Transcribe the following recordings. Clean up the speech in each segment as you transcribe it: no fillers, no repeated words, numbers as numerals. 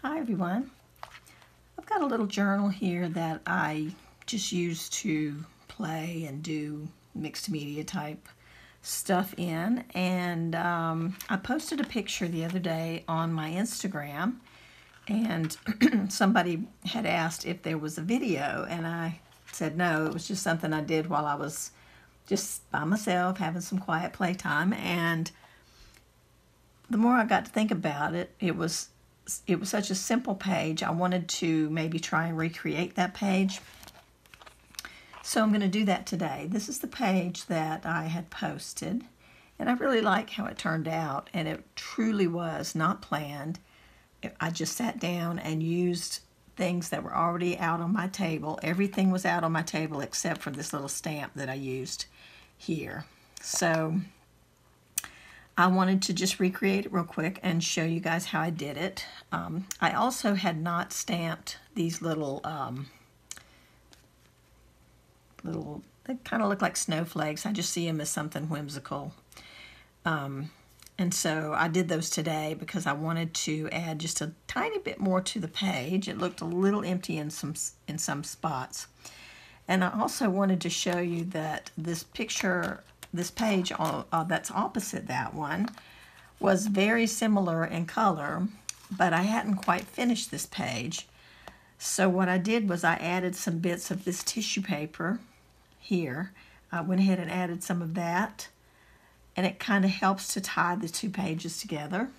Hi everyone. I've got a little journal here that I just use to play and do mixed media type stuff in, and I posted a picture the other day on my Instagram, and somebody had asked if there was a video, and I said no, it was just something I did while I was just by myself having some quiet playtime. And the more I got to think about it, it was such a simple page. I wanted to maybe try and recreate that page. So I'm going to do that today. This is the page that I had posted, and I really like how it turned out, and it truly was not planned. I just sat down and used things that were already out on my table. Everything was out on my table except for this little stamp that I used here. So I wanted to just recreate it real quick and show you guys how I did it. I also had not stamped these little, they kind of look like snowflakes. I just see them as something whimsical. And so I did those today because I wanted to add just a tiny bit more to the page. It looked a little empty in some spots. And I also wanted to show you that this picture, this page that's opposite that one, was very similar in color, but I hadn't quite finished this page. So what I did was I added some bits of this tissue paper here. I went ahead and added some of that, and it kind of helps to tie the two pages together.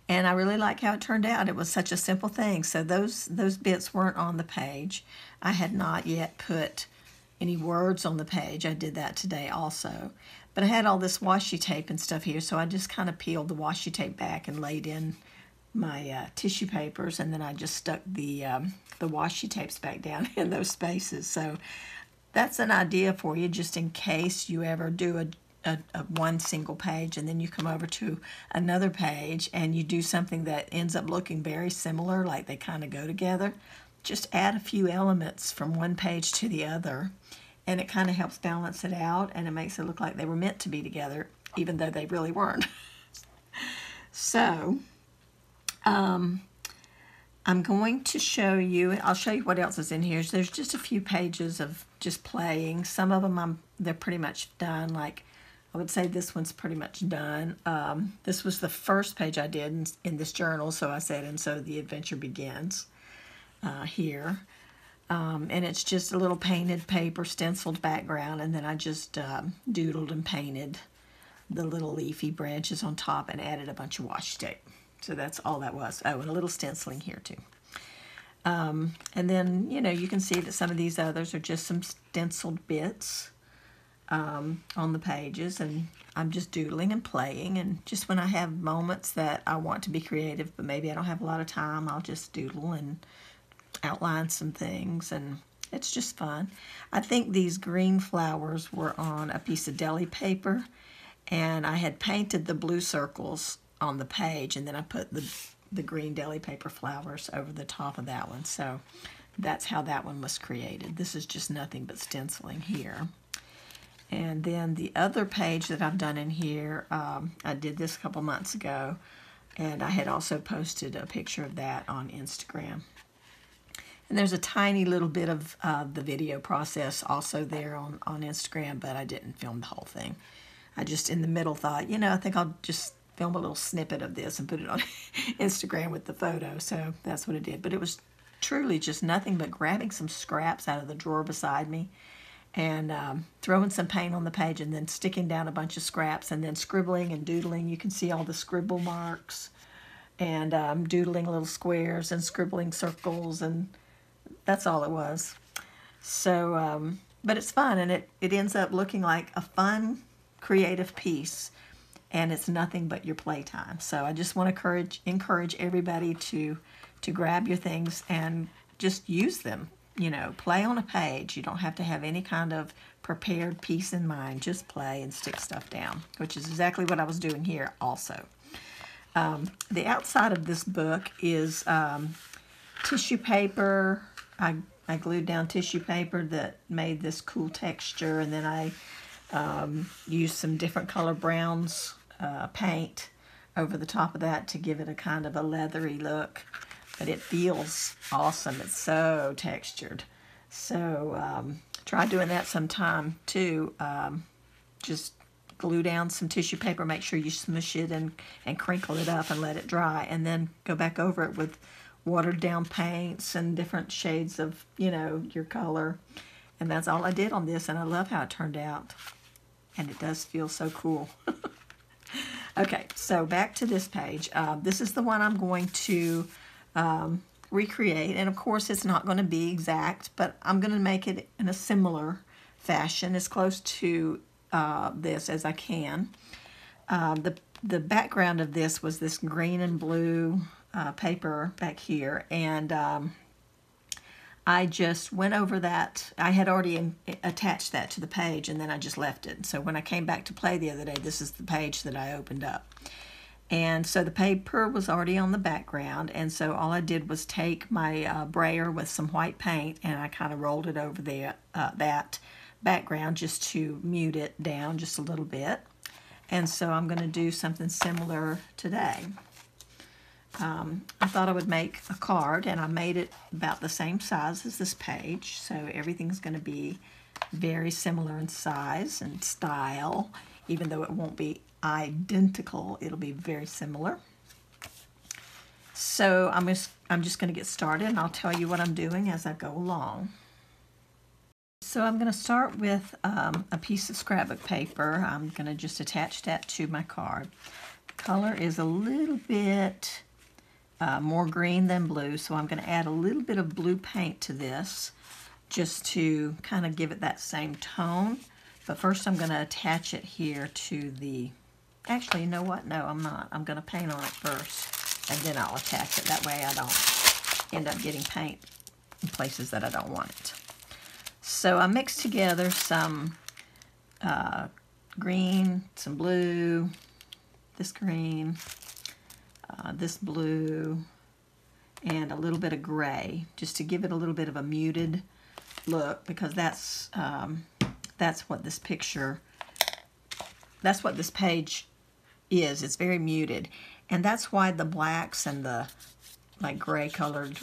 And I really like how it turned out. It was such a simple thing. So those bits weren't on the page. I had not yet put any words on the page. I did that today also. But I had all this washi tape and stuff here, so I just kind of peeled the washi tape back and laid in my tissue papers, and then I just stuck the washi tapes back down in those spaces. So that's an idea for you, just in case you ever do a one single page and then you come over to another page and you do something that ends up looking very similar, like they kind of go together. Just add a few elements from one page to the other, and it kind of helps balance it out, and it makes it look like they were meant to be together, even though they really weren't. So I'm going to show you, I'll show you what else is in here. There's just a few pages of just playing. Some of them they're pretty much done. Like, I would say this one's pretty much done. This was the first page I did in this journal, so I said, and so the adventure begins here. And it's just a little painted paper, stenciled background, and then I just doodled and painted the little leafy branches on top and added a bunch of washi tape. So that's all that was. Oh, and a little stenciling here too. And then, you know, you can see that some of these others are just some stenciled bits on the pages, and I'm just doodling and playing, and just when I have moments that I want to be creative but maybe I don't have a lot of time, I'll just doodle and outline some things, and it's just fun. I think these green flowers were on a piece of deli paper, and I had painted the blue circles on the page, and then I put the green deli paper flowers over the top of that one. So that's how that one was created. This is just nothing but stenciling here. And then the other page that I've done in here, I did this a couple months ago, and I had also posted a picture of that on Instagram. And there's a tiny little bit of the video process also there on Instagram, but I didn't film the whole thing. I just in the middle thought, you know, I think I'll just film a little snippet of this and put it on Instagram with the photo. So that's what I did. But it was truly just nothing but grabbing some scraps out of the drawer beside me and throwing some paint on the page, and then sticking down a bunch of scraps, and then scribbling and doodling. You can see all the scribble marks, and doodling little squares and scribbling circles, and that's all it was. So, but it's fun, and it ends up looking like a fun, creative piece, and it's nothing but your playtime. So I just want to encourage everybody to grab your things and just use them. You know, play on a page. You don't have to have any kind of prepared piece in mind. Just play and stick stuff down, which is exactly what I was doing here also. The outside of this book is tissue paper. I glued down tissue paper that made this cool texture, and then I used some different color browns paint over the top of that to give it a kind of a leathery look. But it feels awesome. It's so textured. So try doing that sometime too. Just glue down some tissue paper, make sure you smush it and crinkle it up and let it dry, and then go back over it with watered down paints and different shades of, you know, your color. And that's all I did on this, and I love how it turned out. And it does feel so cool. Okay, so back to this page. This is the one I'm going to recreate, and of course it's not going to be exact, but I'm going to make it in a similar fashion, as close to this as I can. The background of this was this green and blue paper back here, and I just went over that. I had already attached that to the page, and then I just left it. So when I came back to play the other day, this is the page that I opened up. And so the paper was already on the background, and so all I did was take my brayer with some white paint, and I kind of rolled it over that background just to mute it down just a little bit. And so I'm going to do something similar today. I thought I would make a card, and I made it about the same size as this page, so everything's going to be very similar in size and style. Even though it won't be identical, it'll be very similar. So I'm just going to get started, and I'll tell you what I'm doing as I go along. So I'm going to start with a piece of scrapbook paper. I'm going to just attach that to my card. The color is a little bit more green than blue, so I'm going to add a little bit of blue paint to this just to kind of give it that same tone. But first I'm going to attach it here to the, actually, you know what? No, I'm not. I'm going to paint on it first, and then I'll attach it. That way I don't end up getting paint in places that I don't want it. So I mixed together some green, some blue, this green, this blue, and a little bit of gray, just to give it a little bit of a muted look, because that's what this picture, that's what this page is. It's very muted, and that's why the blacks and the like gray colored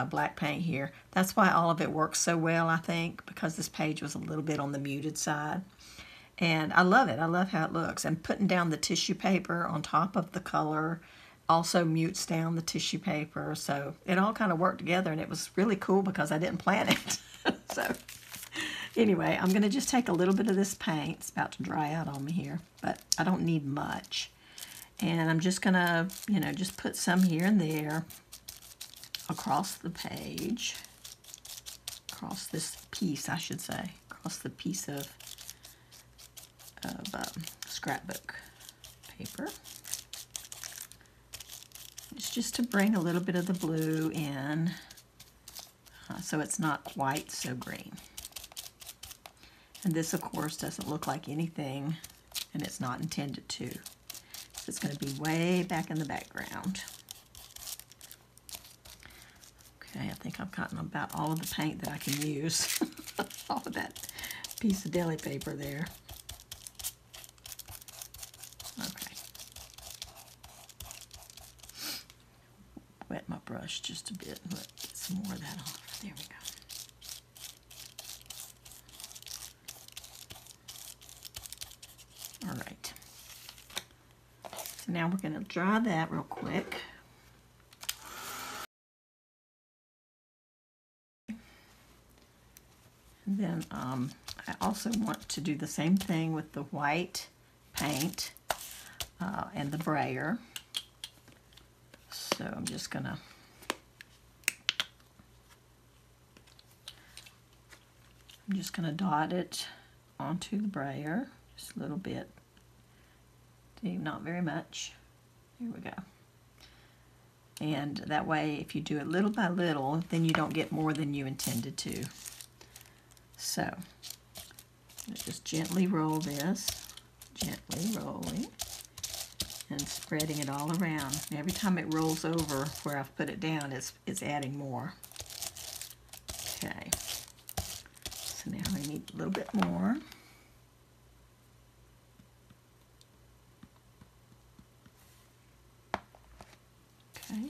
black paint here, that's why all of it works so well, I think, because this page was a little bit on the muted side. And I love it. I love how it looks. And putting down the tissue paper on top of the color also mutes down the tissue paper. So it all kind of worked together, and it was really cool because I didn't plan it. So anyway, I'm going to just take a little bit of this paint. It's about to dry out on me here, but I don't need much. And I'm just going to, you know, just put some here and there across the page, across this piece, I should say, across the piece of scrapbook paper. It's just to bring a little bit of the blue in, so it's not quite so green. And this, of course, doesn't look like anything, and it's not intended to. So it's going to be way back in the background. Okay, I think I've gotten about all of the paint that I can use. All of that piece of deli paper there. Okay. Wet my brush just a bit. Let get some more of that off. There we go. All right. So now we're going to dry that real quick. And then I also want to do the same thing with the white paint and the brayer. So I'm just gonna dot it onto the brayer just a little bit. See, not very much. Here we go. And that way, if you do it little by little, then you don't get more than you intended to. So, just gently roll this, gently rolling, and spreading it all around. And every time it rolls over where I've put it down, it's adding more. Okay, so now I need a little bit more. Okay.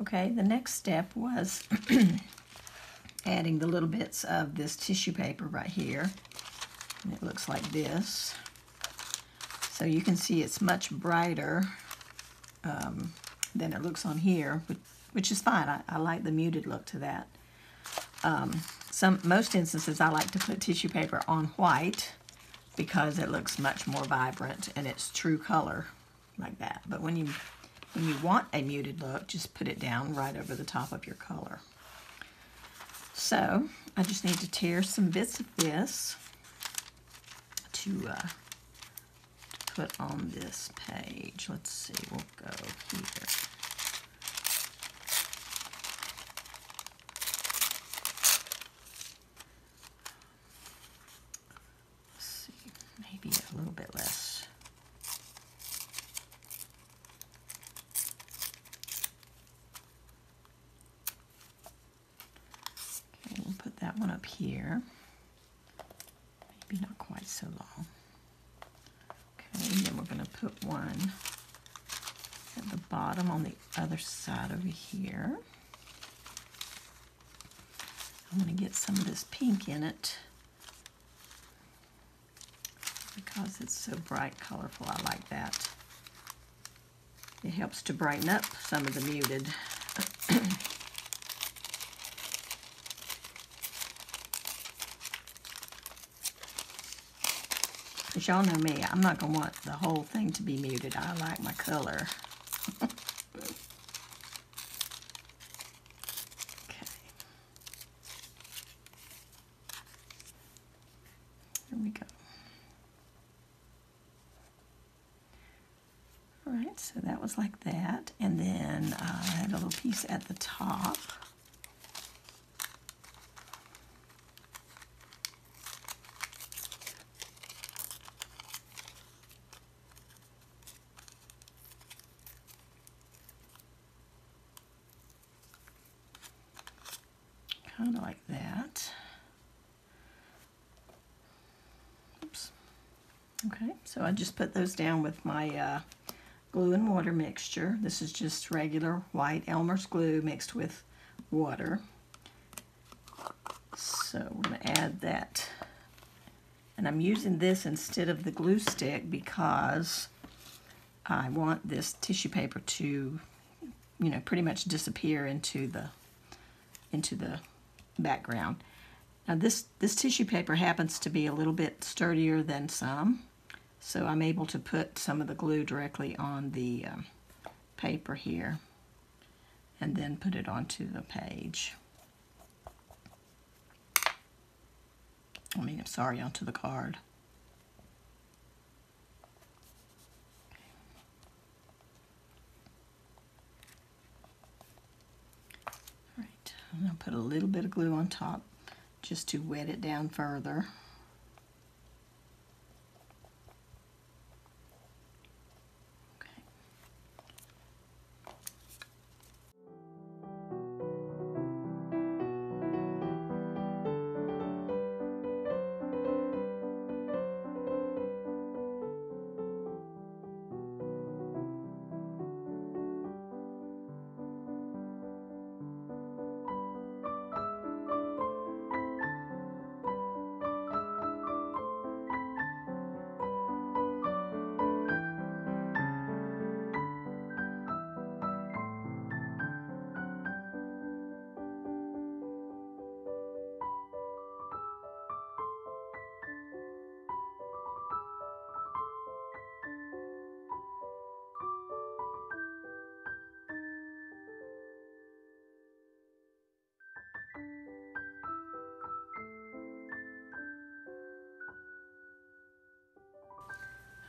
Okay, the next step was adding the little bits of this tissue paper right here. And it looks like this. So you can see it's much brighter than it looks on here, which is fine. I like the muted look to that. Most instances I like to put tissue paper on white because it looks much more vibrant and it's true color like that. But when you want a muted look, just put it down right over the top of your color. So I just need to tear some bits of this to put on this page. Let's see, we'll go here. Let's see, maybe a little bit less. Okay, we'll put that one up here. Maybe not quite so long. Okay, and then we're going to put one at the bottom on the other side over here. I'm going to get some of this pink in it because it's so bright, colorful. I like that. It helps to brighten up some of the muted. Because y'all know me, I'm not going to want the whole thing to be muted. I like my color. Okay. Here we go. All right, so that was like that. And then I had a little piece at the top. Kind of like that. Oops. Okay, so I just put those down with my glue and water mixture. This is just regular white Elmer's glue mixed with water. So we're going to add that. And I'm using this instead of the glue stick because I want this tissue paper to, you know, pretty much disappear into the background. Now this tissue paper happens to be a little bit sturdier than some, so I'm able to put some of the glue directly on the paper here and then put it onto the page. I'm sorry, onto the card. All right, I'm going to put a little bit of glue on top just to wet it down further.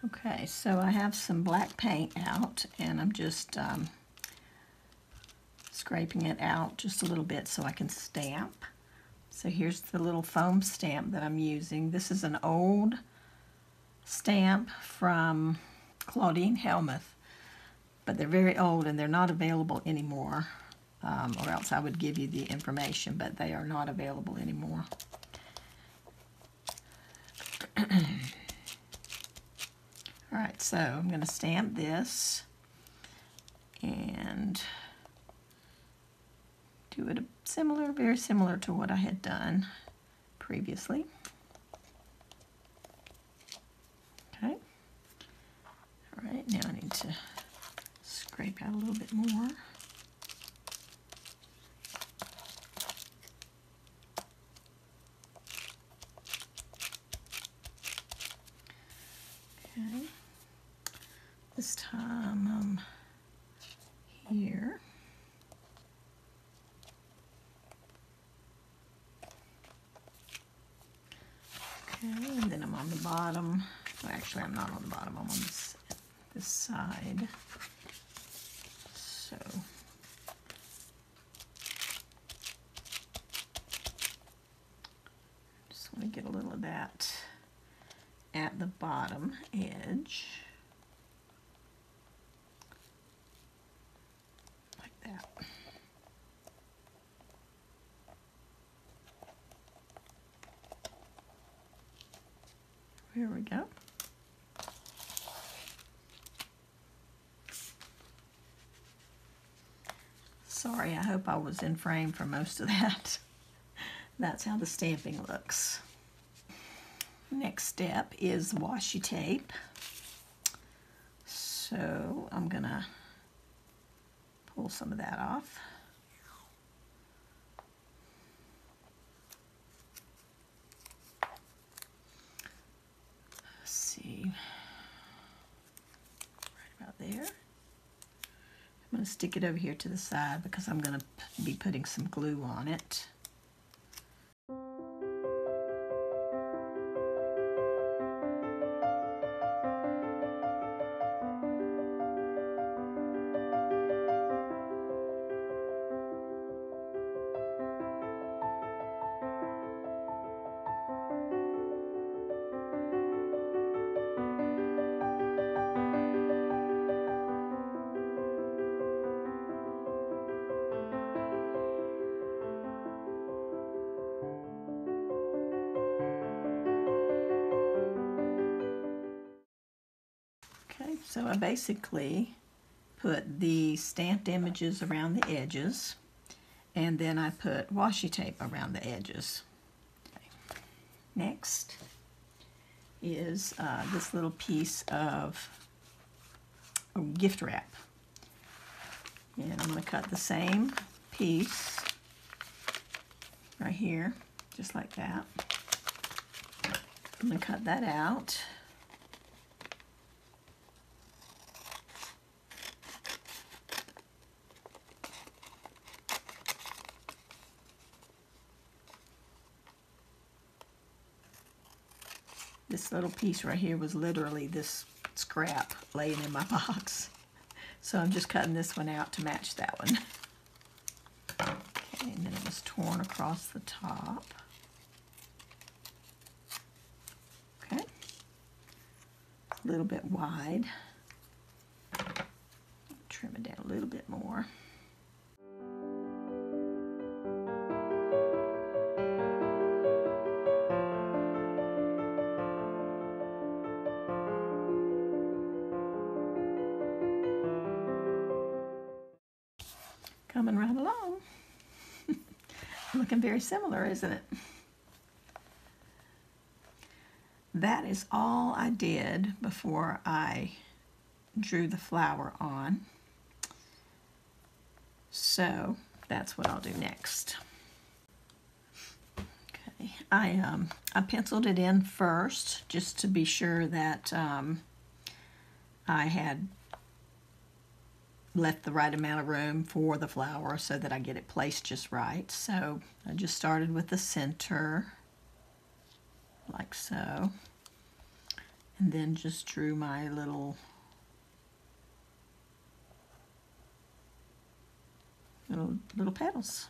Okay, so I have some black paint out, and I'm just scraping it out just a little bit so I can stamp. So here's the little foam stamp that I'm using. This is an old stamp from Claudine Helmuth, but they're very old and they're not available anymore, or else I would give you the information, but they are not available anymore. Alright, so I'm going to stamp this and do it similar, very similar to what I had done previously. Okay. Alright, now I need to scrape out a little bit more. Okay. This time here. Okay, and then I'm on the bottom. Well, actually, I'm not on the bottom. I'm on this side. So just want to get a little of that at the bottom edge. Like that. Here we go. Sorry, I hope I was in frame for most of that. That's how the stamping looks. Next step is washi tape. So I'm gonna pull some of that off. Let's see, right about there. I'm going to stick it over here to the side because I'm going to be putting some glue on it. Okay, so I basically put the stamped images around the edges, and then I put washi tape around the edges. Okay. Next is this little piece of gift wrap. And I'm going to cut the same piece right here, just like that. I'm going to cut that out. This little piece right here was literally this scrap laying in my box. So I'm just cutting this one out to match that one. Okay, and then it was torn across the top. Okay, a little bit wide. Trim it down a little bit more. Coming right along. Looking very similar, isn't it? That is all I did before I drew the flower on. So that's what I'll do next. Okay, I penciled it in first just to be sure that I had left the right amount of room for the flower so that I get it placed just right. So I just started with the center, like so. and then just drew my little petals.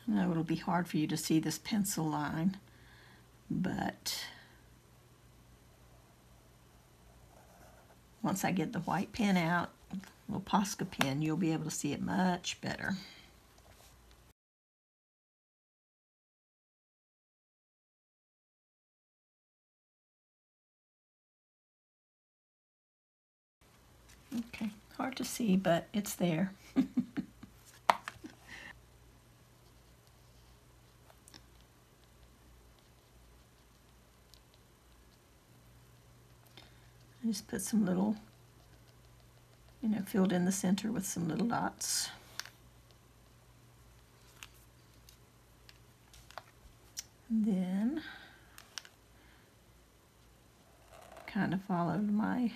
I know it'll be hard for you to see this pencil line, but once I get the white pen out, little Posca pen, you'll be able to see it much better. Okay, hard to see, but it's there. I just put some little, filled in the center with some little dots. And then kind of followed my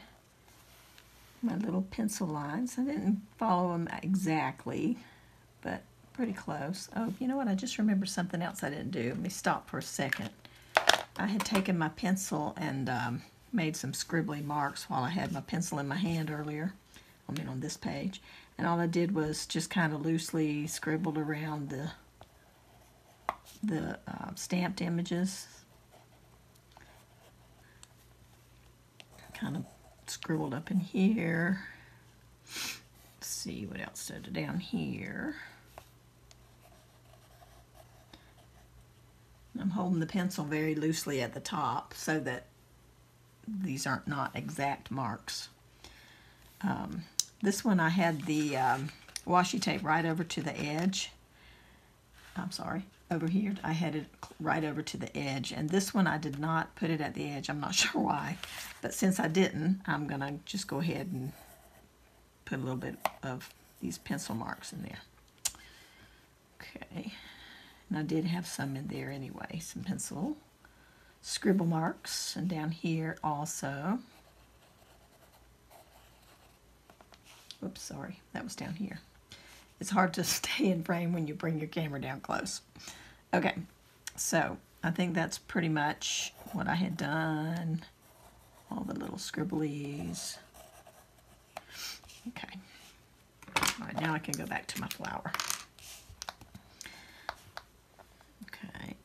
little pencil lines. I didn't follow them exactly, but pretty close. Oh, you know what? I just remembered something else I didn't do. Let me stop for a second. I had taken my pencil and made some scribbly marks while I had my pencil in my hand earlier. On this page. And all I did was just kind of loosely scribbled around the stamped images. Kind of scribbled up in here. Let's see what else did down here. I'm holding the pencil very loosely at the top so that these aren't not exact marks. This one I had the washi tape right over to the edge. I'm sorry, over here I had it right over to the edge, and this one I did not put it at the edge. I'm not sure why, but since I didn't, I'm gonna just go ahead and put a little bit of these pencil marks in there. Okay, and I did have some in there anyway, some pencil scribble marks, and down here also. Oops, sorry, that was down here. It's hard to stay in frame when you bring your camera down close. Okay, so I think that's pretty much what I had done. All the little scribblies. Okay. All right, now I can go back to my flower. Okay.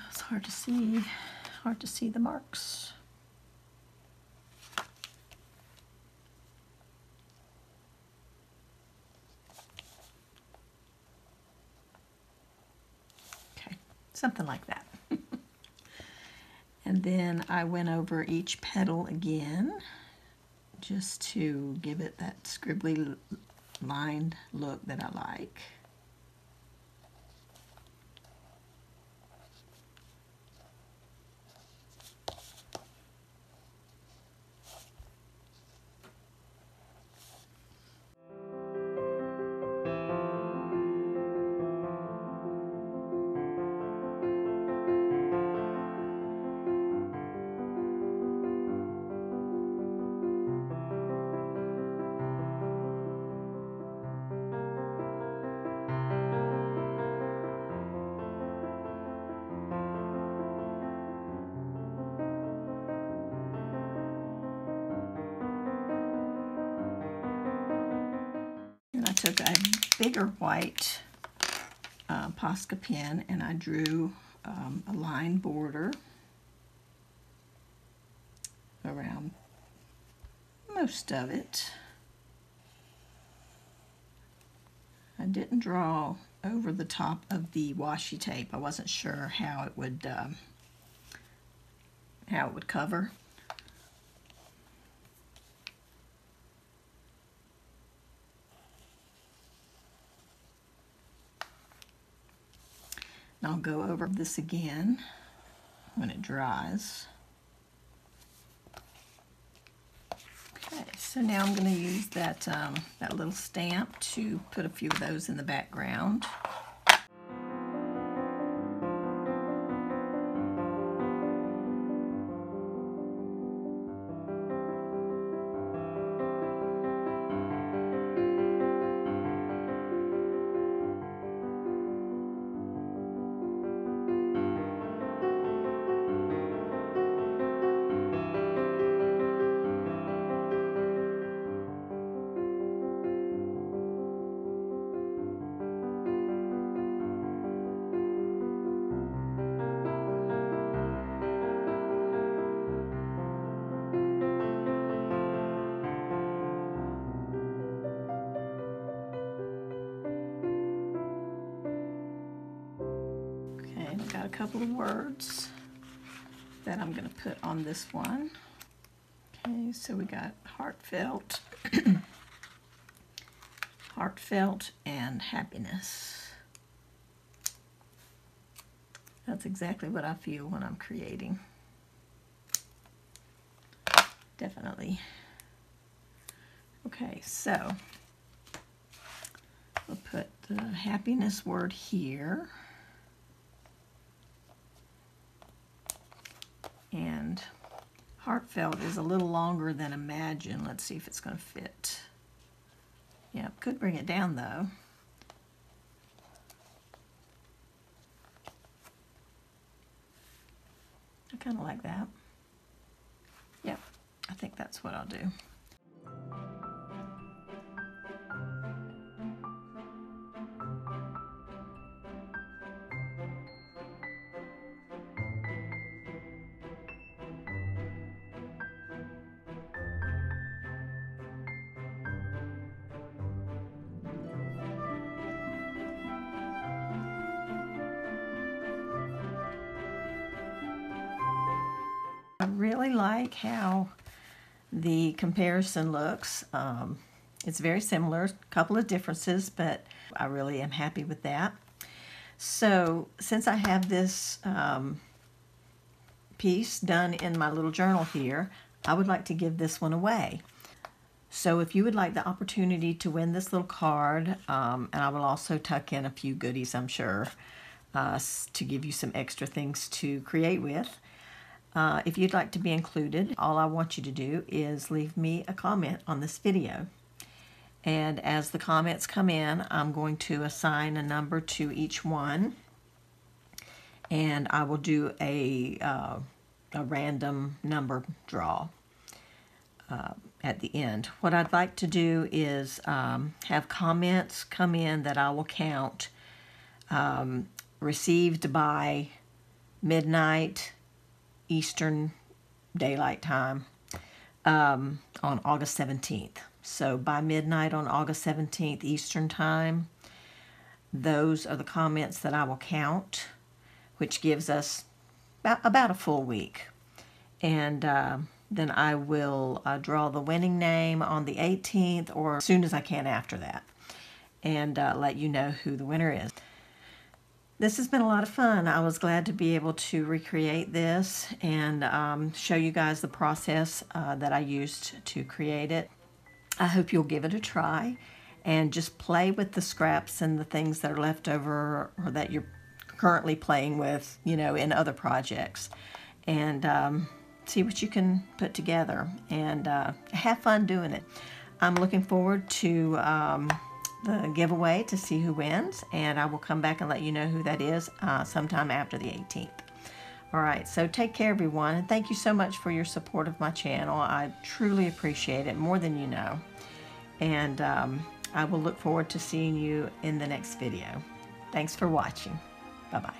It's hard to see the marks. Okay, something like that. And then I went over each petal again just to give it that scribbly lined look that I like. And I took a bigger white Posca pen and I drew a line border around most of it. I didn't draw over the top of the washi tape. I wasn't sure how it would cover. And I'll go over this again when it dries. Okay, So now I'm going to use that, that little stamp to put a few of those in the background. I've got a couple of words that I'm going to put on this one. Okay, so we got heartfelt, heartfelt, and happiness. That's exactly what I feel when I'm creating. Definitely. Okay, so we'll put the happiness word here. And heartfelt is a little longer than imagine. Let's see if it's going to fit. Yeah, could bring it down though. I kind of like that. Yep, I think that's what I'll do. I really like how the comparison looks. It's very similar, a couple of differences, but I really am happy with that. So since I have this piece done in my little journal here, I would like to give this one away. So if you would like the opportunity to win this little card, and I will also tuck in a few goodies, I'm sure, to give you some extra things to create with. If you'd like to be included, all I want you to do is leave me a comment on this video. And as the comments come in, I'm going to assign a number to each one. And I will do a random number draw at the end. What I'd like to do is have comments come in that I will count received by midnight Eastern Daylight Time on August 17th. So by midnight on August 17th Eastern Time, those are the comments that I will count, which gives us about a full week. And then I will draw the winning name on the 18th or as soon as I can after that, and let you know who the winner is. This has been a lot of fun. I was glad to be able to recreate this and show you guys the process that I used to create it. I hope you'll give it a try and just play with the scraps and the things that are left over or that you're currently playing with, you know, in other projects, and see what you can put together and have fun doing it. I'm looking forward to the giveaway to see who wins, and I will come back and let you know who that is sometime after the 18th. All right, so take care, everyone, and thank you so much for your support of my channel. I truly appreciate it, more than you know. And I will look forward to seeing you in the next video. Thanks for watching. Bye-bye.